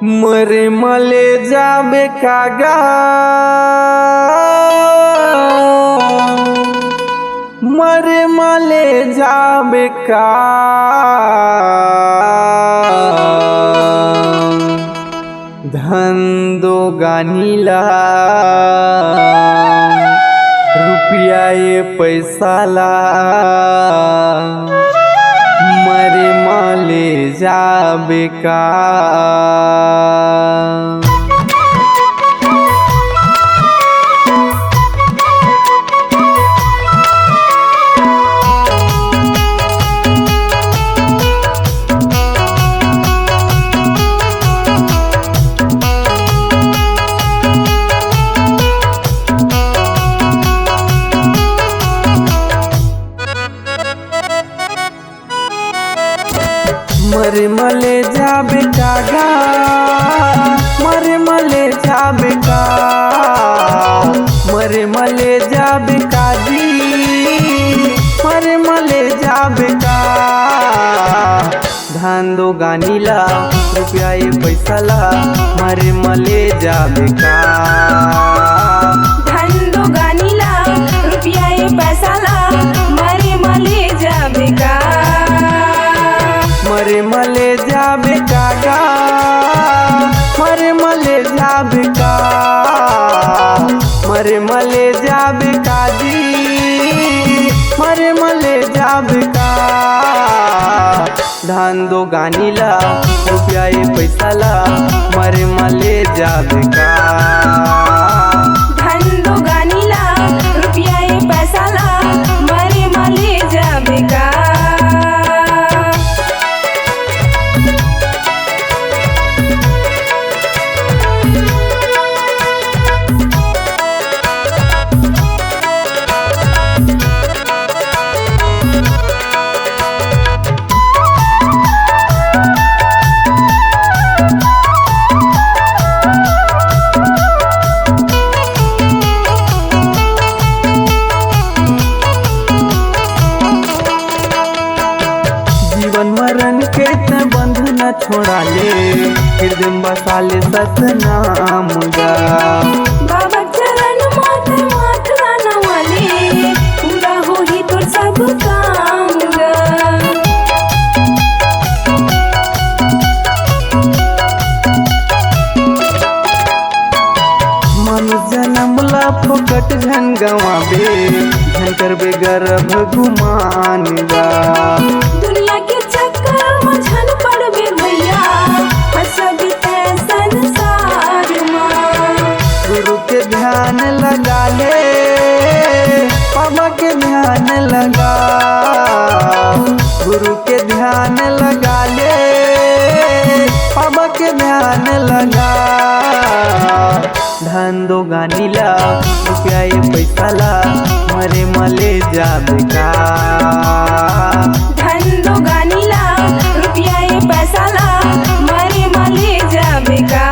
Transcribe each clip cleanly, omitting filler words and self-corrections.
मरे मले जाबे कागा मरे मले जाबे का धन दो गानीला रुपया ये पैसा ला मरे मले जाबे का मरे मले जाबे कागा मरे मले जाबे का मरे मले जाबे काजी मरे मले जाबे का धान दो गानीला रुपया ये पैसा ला मरे मले जाबे का धन दो गानीला रुपया ये पैसा ला मरे मले जाबे का मरे मले जाबे कागा मरे मले जाबे का मरे मले जाबे काजी मरे मले जाबे का धान दो गानीला रुपया ये पैसा ला मरे मले जाबे का धन दो गानीला रुपया ये पैसा ला मरे मले जाबे का जीवन मरण के त बंधन छोड़ा ले हृदय बसाले सतनाम गा बाबा चरण मात मात गाना वाले पूरा हो ही तो सब काम गा मनुष्य जन्मला फोकट झन गवाबे झन करबे गर्भ गुमान गा दुनिया के चक्कर में झन पड़बे भैया हसबी तै संसार में गुरु के ध्यान लगा ले बाबा के ध्यान लगा गुरु के ध्यान लगा ले बाबा के ध्यान लगा धन दो गानीला रुपया ये पैसा ला मरे मले जाबे का धन दो गानीला रुपया ये पैसा ला मरे मले जाबे का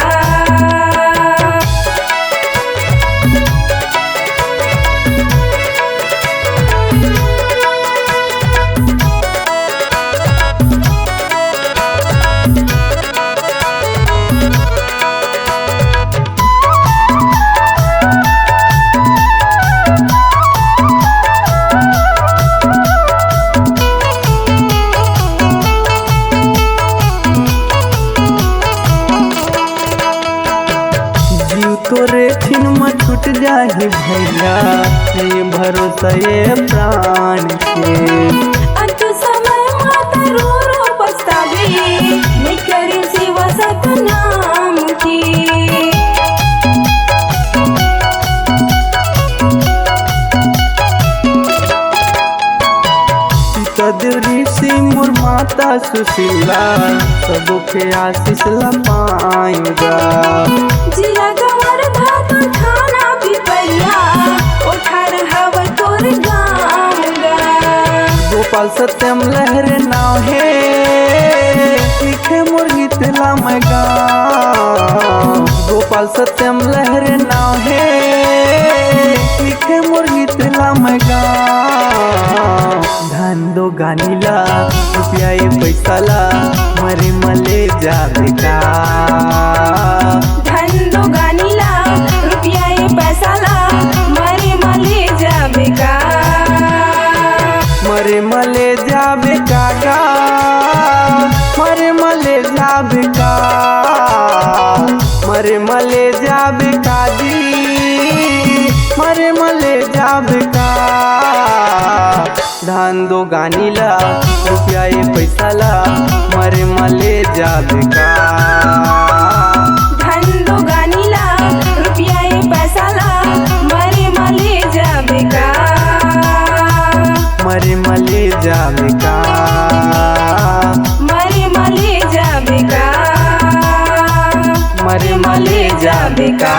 जीव तोरे छिन में छूट जाही भैया ये भरोसा ये प्राण के अंत समय माता रो रो पछतावे निकरे सेवा सतनाम की कदरी से मोर माता सुशीला सबके आशीष ला पाएगा जिला गवर भात खाना पिपरिया उठार हवा तोर गाँव गा गोपाल सत्यम लहर नाव है लिखे मोर गीत ला मैं गा गोपाल सत्यम लहर नाव है लिखे मोर गीत ला मैं गा धान दो गानीला रुपया ये पैसाला मरे मले जाबे का धन दो गानीला रुपया ये पैसाला मरे मले जाबे का मरे मले जाबे का मरे मले जाबे का मरे मले जाबे का जी मरे मले जाबे का धान दो गानीला रुपया ये पैसाला मरे मले जाबे का धन दो गानीला रुपया ये पैसाला मरे मले जाबे का मरे मले जाबे का मरे मले जाबे का मरे मले जाबे का।